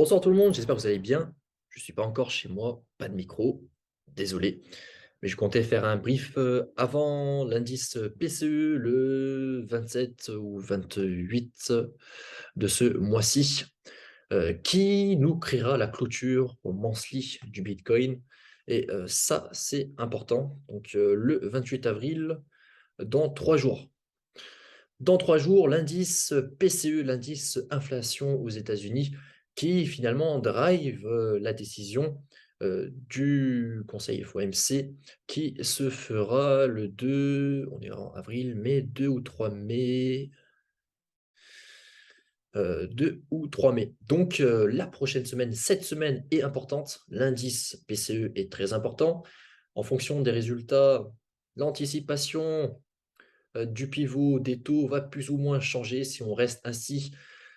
Bonsoir tout le monde, j'espère que vous allez bien. Je ne suis pas encore chez moi, pas de micro, désolé. Mais je comptais faire un brief avant l'indice PCE le 27 ou 28 de ce mois-ci, qui nous créera la clôture au monthly du Bitcoin. Et ça, c'est important. Donc le 28 avril, dans 3 jours. Dans 3 jours, l'indice PCE, l'indice inflation aux États-Unis, qui finalement drive la décision du Conseil FOMC qui se fera le 2, on est en avril, mai, 2 ou 3 mai, 2 ou 3 mai. Donc la prochaine semaine, cette semaine est importante. L'indice PCE est très important. En fonction des résultats, l'anticipation du pivot des taux va plus ou moins changer. Si on reste ainsi,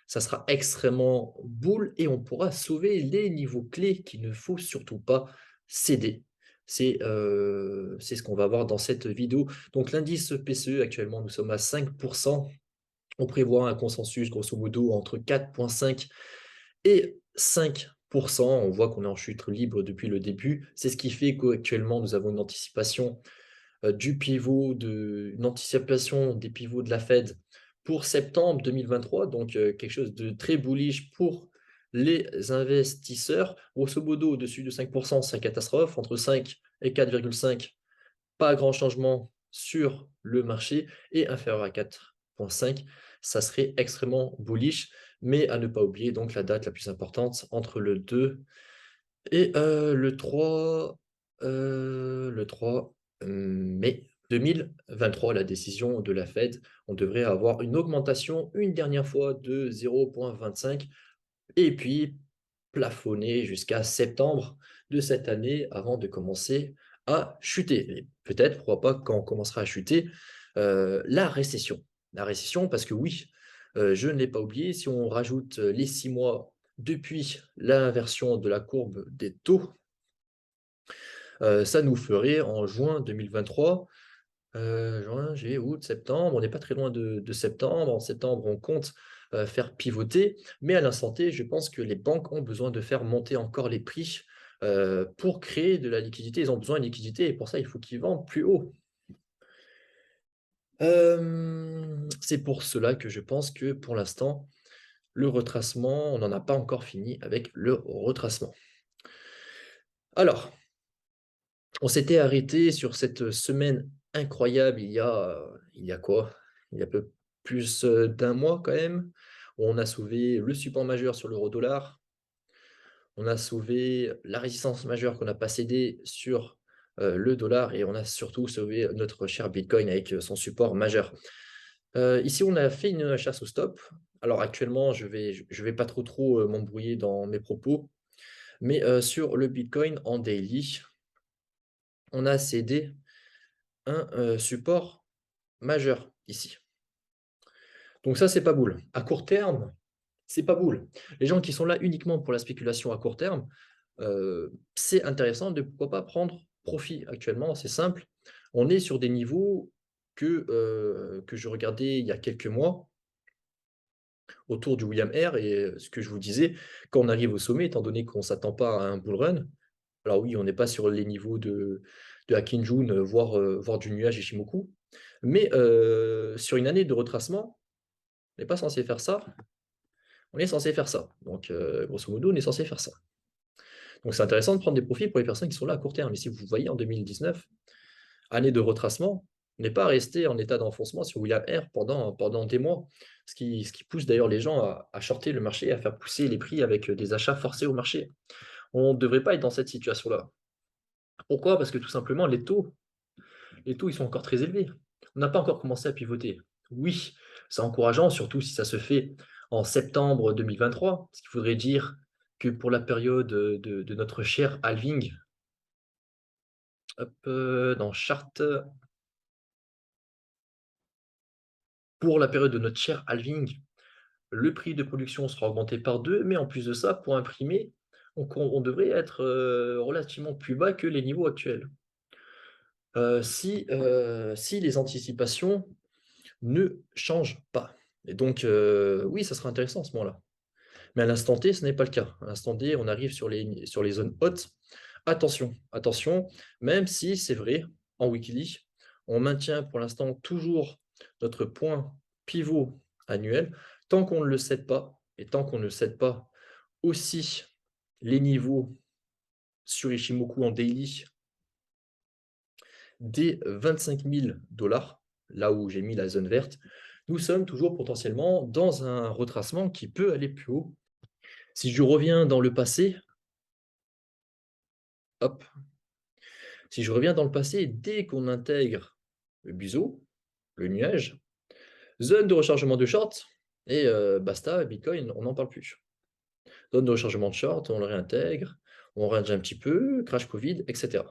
ça sera extrêmement bull et on pourra sauver les niveaux clés qu'il ne faut surtout pas céder. C'est ce qu'on va voir dans cette vidéo. Donc l'indice PCE, actuellement, nous sommes à 5%. On prévoit un consensus grosso modo entre 4,5 et 5%. On voit qu'on est en chute libre depuis le début. C'est ce qui fait qu'actuellement, nous avons une anticipation une anticipation des pivots de la Fed pour septembre 2023, donc quelque chose de très bullish pour les investisseurs. Grosso modo, au-dessus de 5%, c'est une catastrophe. Entre 5 et 4,5, pas grand changement sur le marché. Et inférieur à 4,5, ça serait extrêmement bullish. Mais à ne pas oublier donc la date la plus importante entre le 2 et le 3 mai 2023, la décision de la Fed, on devrait avoir une augmentation une dernière fois de 0,25 et puis plafonner jusqu'à septembre de cette année avant de commencer à chuter. Et peut-être, pourquoi pas, quand on commencera à chuter, la récession. La récession, parce que oui, je ne l'ai pas oublié, si on rajoute les 6 mois depuis l'inversion de la courbe des taux, ça nous ferait en juin 2023, juin, juillet, août, septembre, on n'est pas très loin de septembre. En septembre, on compte faire pivoter, mais à l'instant T, je pense que les banques ont besoin de faire monter encore les prix pour créer de la liquidité. Ils ont besoin de liquidité et pour ça, il faut qu'ils vendent plus haut. C'est pour cela que je pense que pour l'instant, le retracement, on n'en a pas encore fini avec le retracement. Alors, on s'était arrêté sur cette semaine incroyable il y a quoi? Il y a peu plus d'un mois quand même, où on a sauvé le support majeur sur l'euro-dollar, on a sauvé la résistance majeure qu'on n'a pas cédée sur le dollar et on a surtout sauvé notre cher Bitcoin avec son support majeur. Ici, on a fait une chasse au stop. Alors actuellement, je vais pas trop m'embrouiller dans mes propos, mais sur le Bitcoin en daily, on a cédé un support majeur ici. Donc ça, c'est pas boule. À court terme, c'est pas boule. Les gens qui sont là uniquement pour la spéculation à court terme, c'est intéressant de pourquoi pas prendre profit actuellement. C'est simple. On est sur des niveaux que je regardais il y a quelques mois autour du William Air et ce que je vous disais, quand on arrive au sommet, étant donné qu'on ne s'attend pas à un bull run, alors oui, on n'est pas sur les niveaux de Akinjun, voire du nuage Ishimoku, mais sur une année de retracement, on n'est pas censé faire ça, on est censé faire ça. Donc, grosso modo, on est censé faire ça. Donc, c'est intéressant de prendre des profits pour les personnes qui sont là à court terme. Mais si vous voyez, en 2019, année de retracement, on n'est pas resté en état d'enfoncement sur William Air pendant des mois, ce qui pousse d'ailleurs les gens à shorter le marché, à faire pousser les prix avec des achats forcés au marché. On ne devrait pas être dans cette situation-là. Pourquoi? Parce que tout simplement, les taux, ils sont encore très élevés. On n'a pas encore commencé à pivoter. Oui, c'est encourageant, surtout si ça se fait en septembre 2023, ce qui voudrait dire que pour la période de notre cher halving, hop, dans charte, pour la période de notre cher halving, le prix de production sera augmenté par 2, mais en plus de ça, pour imprimer, on devrait être relativement plus bas que les niveaux actuels. Si les anticipations ne changent pas. Et donc, oui, ça sera intéressant à ce moment-là. Mais à l'instant T, ce n'est pas le cas. À l'instant T, on arrive sur les zones hautes. Attention, attention, même si c'est vrai, en weekly, on maintient pour l'instant toujours notre point pivot annuel, tant qu'on ne le cède pas, et tant qu'on ne cède pas aussi les niveaux sur Ichimoku en daily des 25 000 $, là où j'ai mis la zone verte, nous sommes toujours potentiellement dans un retracement qui peut aller plus haut. Si je reviens dans le passé, hop, si je reviens dans le passé, dès qu'on intègre le biseau, le nuage, zone de rechargement de short, et basta, Bitcoin, on n'en parle plus. Zone de rechargement de short, on le réintègre, on range un petit peu, crash Covid, etc.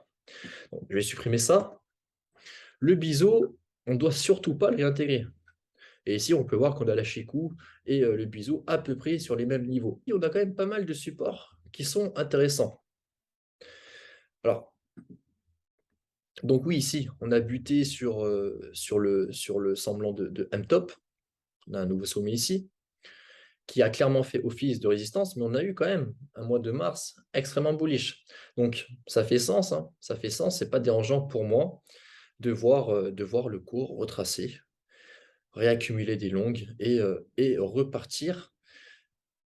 Donc, je vais supprimer ça. Le biseau, on ne doit surtout pas le réintégrer. Et ici, on peut voir qu'on a lâché coup et le biseau à peu près sur les mêmes niveaux. Et on a quand même pas mal de supports qui sont intéressants. Alors, donc oui, ici, on a buté sur le semblant de M-top. On a un nouveau sommet ici, qui a clairement fait office de résistance, mais on a eu quand même un mois de mars extrêmement bullish. Donc, ça fait sens, hein, ça fait sens, c'est pas dérangeant pour moi de voir le cours retracer, réaccumuler des longues et repartir.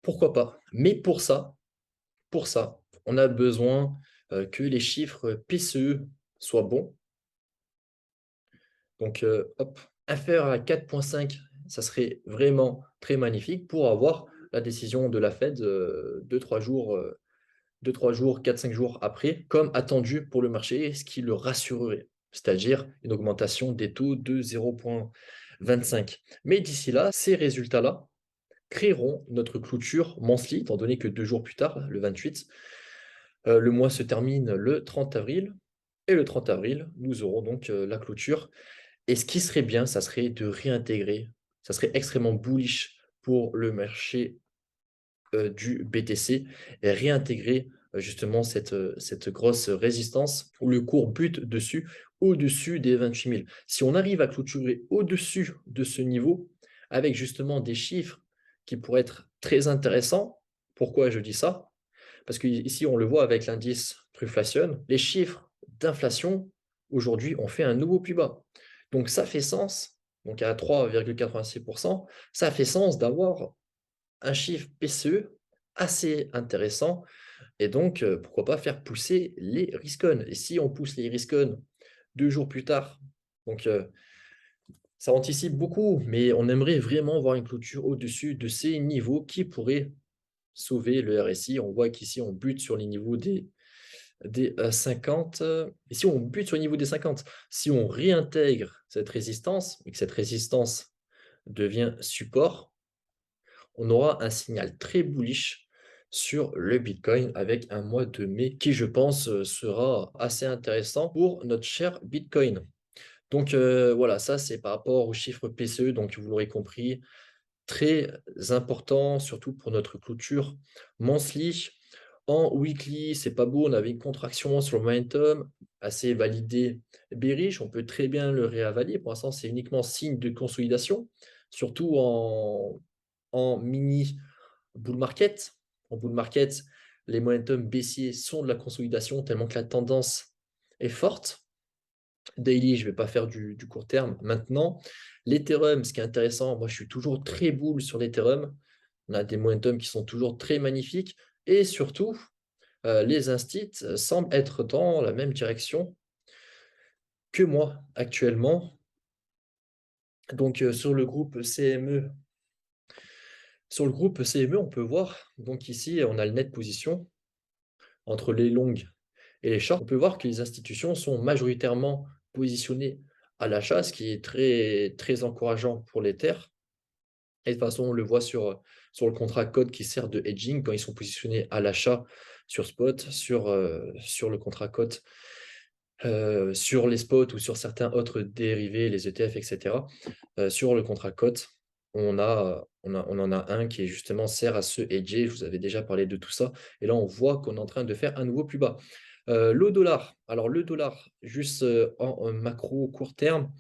Pourquoi pas? Mais pour ça, on a besoin que les chiffres PCE soient bons. Donc, hop, inférieur à 4,5, ça serait vraiment très magnifique pour avoir la décision de la Fed 2-3 jours, 2-3 jours, 4-5 jours après, comme attendu pour le marché, ce qui le rassurerait, c'est-à-dire une augmentation des taux de 0,25. Mais d'ici là, ces résultats-là créeront notre clôture monthly, étant donné que 2 jours plus tard, le 28, le mois se termine le 30 avril. Et le 30 avril, nous aurons donc la clôture. Et ce qui serait bien, ça serait de réintégrer, ça serait extrêmement bullish pour le marché du BTC et réintégrer justement cette grosse résistance où le cours bute dessus, au-dessus des 28 000. Si on arrive à clôturer au-dessus de ce niveau, avec justement des chiffres qui pourraient être très intéressants, pourquoi je dis ça? Parce qu'ici, on le voit avec l'indice Truflation, les chiffres d'inflation aujourd'hui ont fait un nouveau plus bas. Donc ça fait sens, donc à 3,86%, ça fait sens d'avoir un chiffre PCE assez intéressant et donc pourquoi pas faire pousser les risk-on. Et si on pousse les risk-on 2 jours plus tard, donc ça anticipe beaucoup, mais on aimerait vraiment voir une clôture au-dessus de ces niveaux qui pourraient sauver le RSI. On voit qu'ici on bute sur les niveaux des 50. Et si on bute sur le niveau des 50, si on réintègre cette résistance et que cette résistance devient support, on aura un signal très bullish sur le Bitcoin avec un mois de mai qui, je pense, sera assez intéressant pour notre cher Bitcoin. Donc voilà, ça c'est par rapport aux chiffres PCE, donc vous l'aurez compris, très important, surtout pour notre clôture monthly. En weekly, c'est pas beau, on avait une contraction sur le momentum, assez validé bearish, on peut très bien le réavaler. Pour l'instant, c'est uniquement signe de consolidation, surtout en mini bull market. En bull market, les momentum baissiers sont de la consolidation tellement que la tendance est forte. Daily, je ne vais pas faire du court terme maintenant. L'Ethereum, ce qui est intéressant, moi je suis toujours très bull sur l'Ethereum. On a des momentum qui sont toujours très magnifiques. Et surtout, les instits semblent être dans la même direction que moi actuellement. Donc sur le groupe CME, on peut voir, donc ici on a le net position entre les longues et les shorts. On peut voir que les institutions sont majoritairement positionnées à l'achat, ce qui est très, très encourageant pour l'Ether. Et de toute façon, on le voit sur le contrat code qui sert de hedging quand ils sont positionnés à l'achat sur spot, sur le contrat code, sur les spots ou sur certains autres dérivés, les ETF, etc. Sur le contrat code, on en a un qui justement sert à se hedger. Je vous avais déjà parlé de tout ça. Et là, on voit qu'on est en train de faire un nouveau plus bas. Le dollar. Alors, le dollar, juste en macro court terme,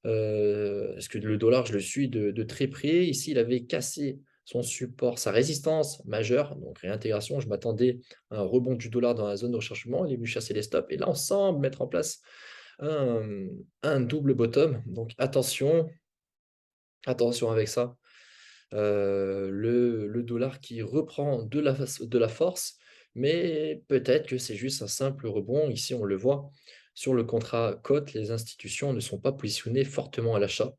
parce que le dollar, je le suis de très près. Ici, il avait cassé son support, sa résistance majeure, donc réintégration. Je m'attendais à un rebond du dollar dans la zone de recherchement. Il est venu chasser les stops. Et là, on semble mettre en place un double bottom. Donc attention, attention avec ça. Le dollar qui reprend de la force, mais peut-être que c'est juste un simple rebond. Ici, on le voit sur le contrat cote, les institutions ne sont pas positionnées fortement à l'achat.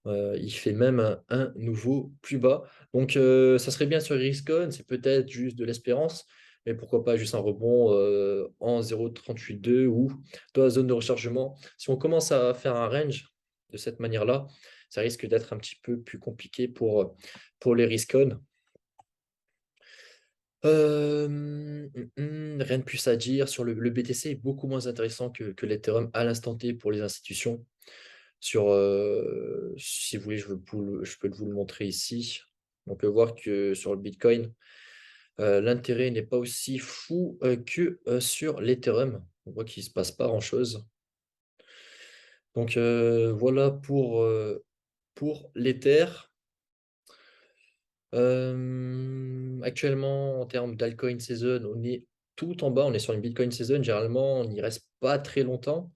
Il fait même un nouveau plus bas. Donc, ça serait bien sur Riscon, c'est peut-être juste de l'espérance, mais pourquoi pas juste un rebond en 0,382 ou dans la zone de rechargement. Si on commence à faire un range de cette manière-là, ça risque d'être un petit peu plus compliqué pour les Riscon. Rien de plus à dire sur le BTC est beaucoup moins intéressant que l'Ethereum à l'instant T pour les institutions. Si vous voulez, je peux vous le montrer ici. On peut voir que sur le Bitcoin, l'intérêt n'est pas aussi fou que sur l'Ethereum. On voit qu'il ne se passe pas grand-chose. Donc voilà pour l'Ether. Actuellement, en termes d'altcoin season, on est tout en bas. On est sur une Bitcoin season. Généralement, on n'y reste pas très longtemps.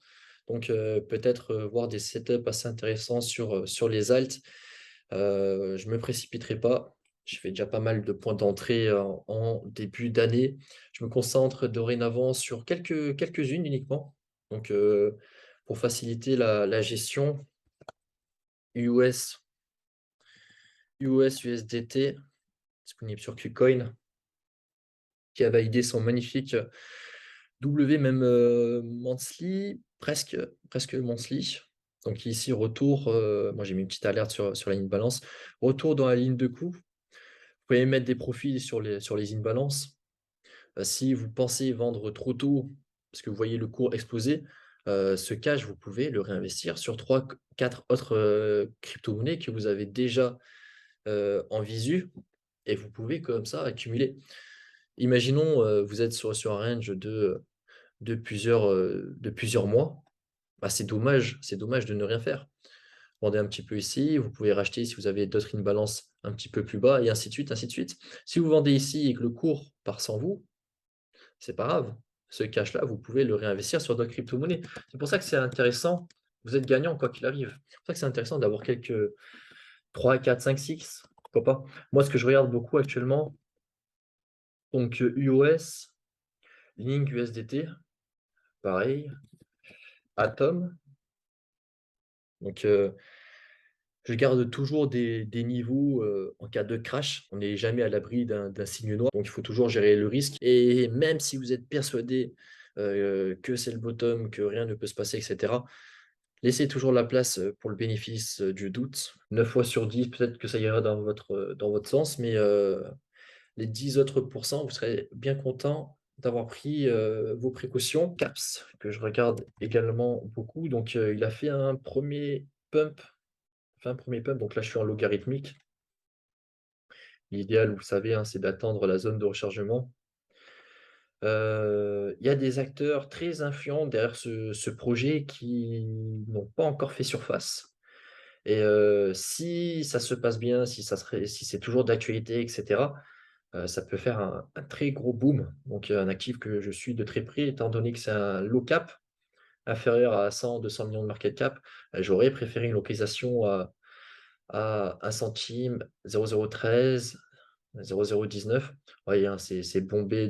Donc, peut-être voir des setups assez intéressants sur les alts. Je ne me précipiterai pas. Je fais déjà pas mal de points d'entrée en début d'année. Je me concentre dorénavant sur quelques-unes uniquement. Donc, pour faciliter la gestion, US, USDT, disponible sur KuCoin, qui a validé son magnifique W, même monthly, presque monthly. Donc ici, retour, moi j'ai mis une petite alerte sur la ligne balance. Retour dans la ligne de coup. Vous pouvez mettre des profils sur les imbalances. Si vous pensez vendre trop tôt, parce que vous voyez le cours exploser, ce cash, vous pouvez le réinvestir sur 3-4 autres crypto-monnaies que vous avez déjà en visu. Et vous pouvez comme ça accumuler. Imaginons, vous êtes sur un range de plusieurs mois. Bah, c'est dommage de ne rien faire. Vendez un petit peu ici, vous pouvez racheter si vous avez d'autres balance un petit peu plus bas, et ainsi de suite, ainsi de suite. Si vous vendez ici et que le cours part sans vous, c'est pas grave. Ce cash-là, vous pouvez le réinvestir sur d'autres crypto-monnaies. C'est pour ça que c'est intéressant. Vous êtes gagnant quoi qu'il arrive. C'est pour ça que c'est intéressant d'avoir quelques 3, 4, 5, 6. Pourquoi pas. Moi, ce que je regarde beaucoup actuellement, donc UOS, Link USDT, pareil, Atom. Donc, je garde toujours des niveaux en cas de crash. On n'est jamais à l'abri d'un signe noir, donc il faut toujours gérer le risque. Et même si vous êtes persuadé que c'est le bottom, que rien ne peut se passer, etc., laissez toujours la place pour le bénéfice du doute. 9 fois sur 10, peut-être que ça ira dans votre sens, mais les 10 autres pourcents, vous serez bien content d'avoir pris vos précautions. Caps, que je regarde également beaucoup. Donc, il a fait un premier pump. Donc là, je suis en logarithmique. L'idéal, vous savez, hein, c'est d'attendre la zone de rechargement. Il y a des acteurs très influents derrière ce projet qui n'ont pas encore fait surface. Et si ça se passe bien, si c'est toujours d'actualité, etc., ça peut faire un très gros boom. Donc, un actif que je suis de très près, étant donné que c'est un low cap, inférieur à 100-200 millions de market cap, j'aurais préféré une localisation à 1 centime, 0,013, 0,019. Vous voyez, hein, c'est bombé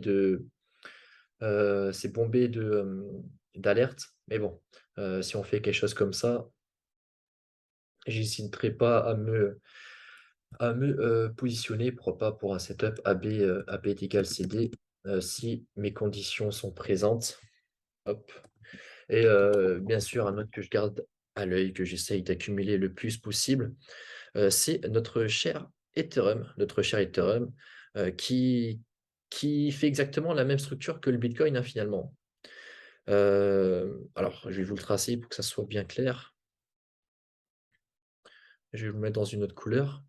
d'alerte. Mais bon, si on fait quelque chose comme ça, j'hésiterai pas à me positionner, pourquoi pas pour un setup AB est égal CD, si mes conditions sont présentes. Hop. Et bien sûr, un autre que je garde à l'œil, que j'essaye d'accumuler le plus possible, c'est notre cher Ethereum, qui fait exactement la même structure que le Bitcoin, hein, finalement. Alors, je vais vous le tracer pour que ça soit bien clair. Je vais vous le mettre dans une autre couleur,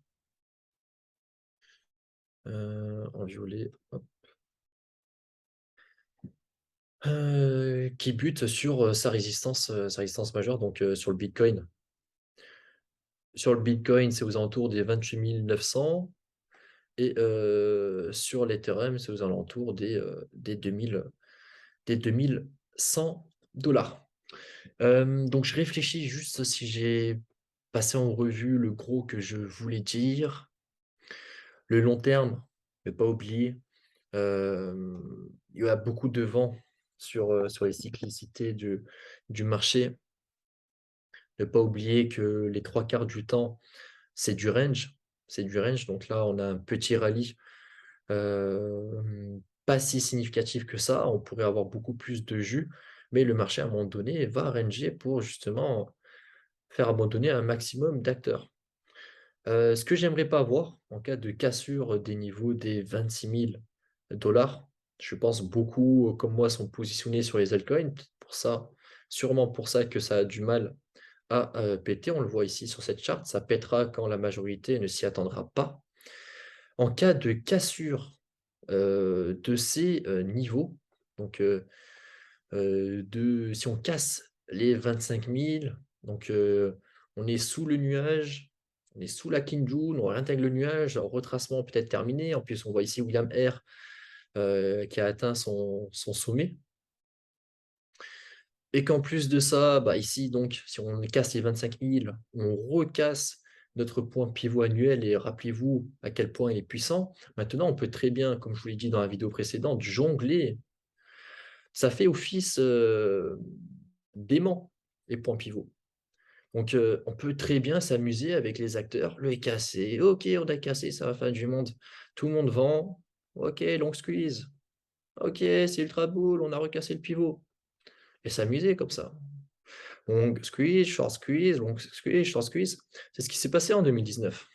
en violet, hop. Qui bute sur sa résistance majeure, donc sur le Bitcoin. Sur le Bitcoin, c'est aux alentours des 28 900. et sur l'Ethereum, c'est aux alentours des 2100 $. Donc je réfléchis juste si j'ai passé en revue le gros que je voulais dire. Le long terme, ne pas oublier, il y a beaucoup de vent sur les cyclicités du marché. Ne pas oublier que les 3/4 du temps, c'est du range. C'est du range, donc là, on a un petit rallye, pas si significatif que ça. On pourrait avoir beaucoup plus de jus, mais le marché, à un moment donné, va ranger pour justement faire abandonner un maximum d'acteurs. Ce que j'aimerais pas voir en cas de cassure des niveaux des 26 000 $, je pense beaucoup, comme moi, sont positionnés sur les altcoins. Pour ça, sûrement pour ça que ça a du mal à péter. On le voit ici sur cette charte, ça pètera quand la majorité ne s'y attendra pas. En cas de cassure de ces niveaux, donc si on casse les 25 000, donc on est sous le nuage, on est sous la Kinjun, on réintègre le nuage, alors retracement peut-être terminé. En plus, on voit ici William R qui a atteint son sommet. Et qu'en plus de ça, bah ici, donc, si on casse les 25 000, on recasse notre point pivot annuel et rappelez-vous à quel point il est puissant. Maintenant, on peut très bien, comme je vous l'ai dit dans la vidéo précédente, jongler. Ça fait office d'aimant, les points pivots. Donc, on peut très bien s'amuser avec les acteurs. Le est cassé. Ok, on a cassé, ça va faire du monde. Tout le monde vend. Ok, long squeeze. Ok, c'est ultra bull, on a recassé le pivot. Et s'amuser comme ça. Long squeeze, long squeeze, short squeeze. C'est ce qui s'est passé en 2019.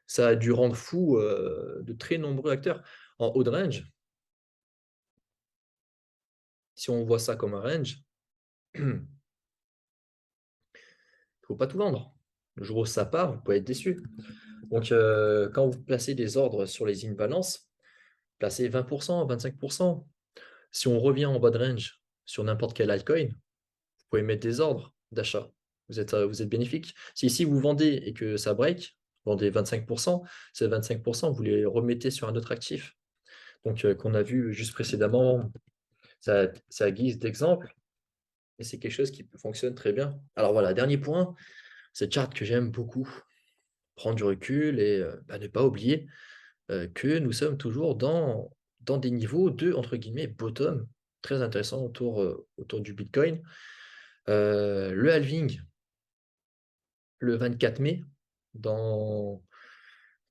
Ça a dû rendre fou de très nombreux acteurs. En haut de range, si on voit ça comme un range, il ne faut pas tout vendre. Le jour où ça part, vous pouvez être déçu. Donc, quand vous placez des ordres sur les imbalances, placez 20%, 25%. Si on revient en bas de range sur n'importe quel altcoin, vous pouvez mettre des ordres d'achat. Vous êtes bénéfique. Si ici vous vendez et que ça break, vous vendez 25%, ces 25%, vous les remettez sur un autre actif. Donc, qu'on a vu juste précédemment, ça guise d'exemple. Et c'est quelque chose qui fonctionne très bien. Alors voilà, dernier point, cette charte que j'aime beaucoup. Prendre du recul et ne pas oublier que nous sommes toujours dans des niveaux de, entre guillemets, bottom, très intéressant autour du Bitcoin. Le halving, le 24 mai, dans,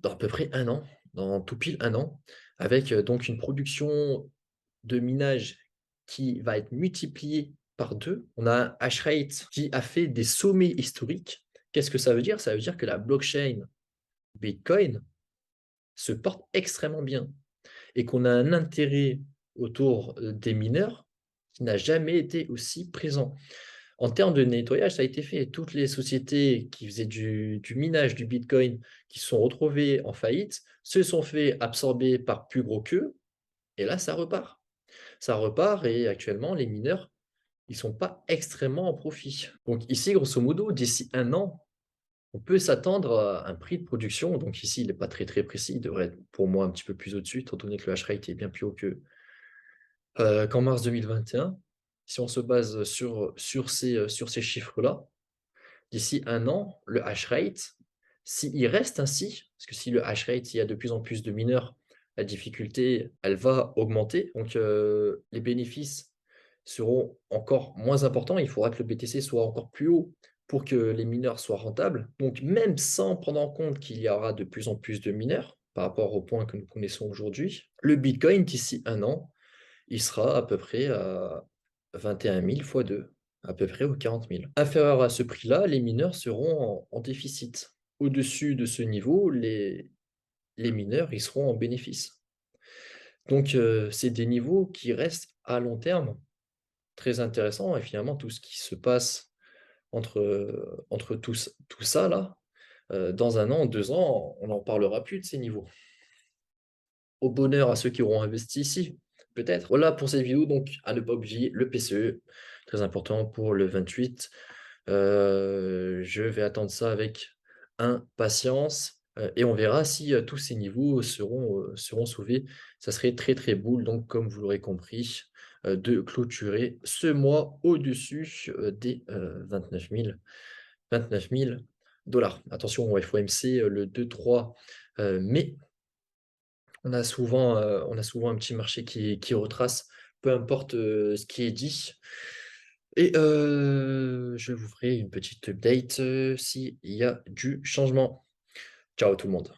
dans à peu près un an, dans tout pile un an, avec donc une production de minage qui va être multipliée par 2. On a un hash rate qui a fait des sommets historiques. Qu'est-ce que ça veut dire? Ça veut dire que la blockchain Bitcoin se porte extrêmement bien et qu'on a un intérêt autour des mineurs qui n'a jamais été aussi présent. En termes de nettoyage, ça a été fait. Toutes les sociétés qui faisaient du minage du Bitcoin, qui se sont retrouvées en faillite, se sont fait absorber par plus gros qu'eux, et là, ça repart. Ça repart, et actuellement, les mineurs, ils ne sont pas extrêmement en profit. Donc ici, grosso modo, d'ici un an, on peut s'attendre à un prix de production. Donc ici, il n'est pas très très précis. Il devrait être pour moi un petit peu plus au-dessus, étant donné que le hash rate est bien plus haut qu'en mars 2021. Si on se base sur ces chiffres-là, d'ici un an, le hash rate, s'il reste ainsi, parce que si le hash rate, il y a de plus en plus de mineurs, la difficulté, elle va augmenter. Donc les bénéfices seront encore moins importants. Il faudra que le BTC soit encore plus haut pour que les mineurs soient rentables. Donc même sans prendre en compte qu'il y aura de plus en plus de mineurs par rapport au point que nous connaissons aujourd'hui, le Bitcoin, d'ici un an, il sera à peu près à 21 000 fois 2, à peu près aux 40 000. Inférieur à ce prix-là, les mineurs seront en déficit. Au-dessus de ce niveau, les mineurs ils seront en bénéfice. Donc, c'est des niveaux qui restent à long terme très intéressants. Et finalement, tout ce qui se passe entre tout ça, là, dans un an, 2 ans, on n'en parlera plus de ces niveaux. Au bonheur à ceux qui auront investi ici, peut-être. Voilà pour cette vidéo, donc à ne pas oublier le PCE, très important pour le 28. Je vais attendre ça avec impatience. et on verra si, tous ces niveaux seront sauvés. Ça serait très, très cool donc comme vous l'aurez compris, de clôturer ce mois au-dessus, des, 29 000 Attention au FOMC, le 2-3 mai. On a souvent un petit marché qui retrace, peu importe, ce qui est dit et je vous ferai une petite update, s'il y a du changement. Ciao tout le monde.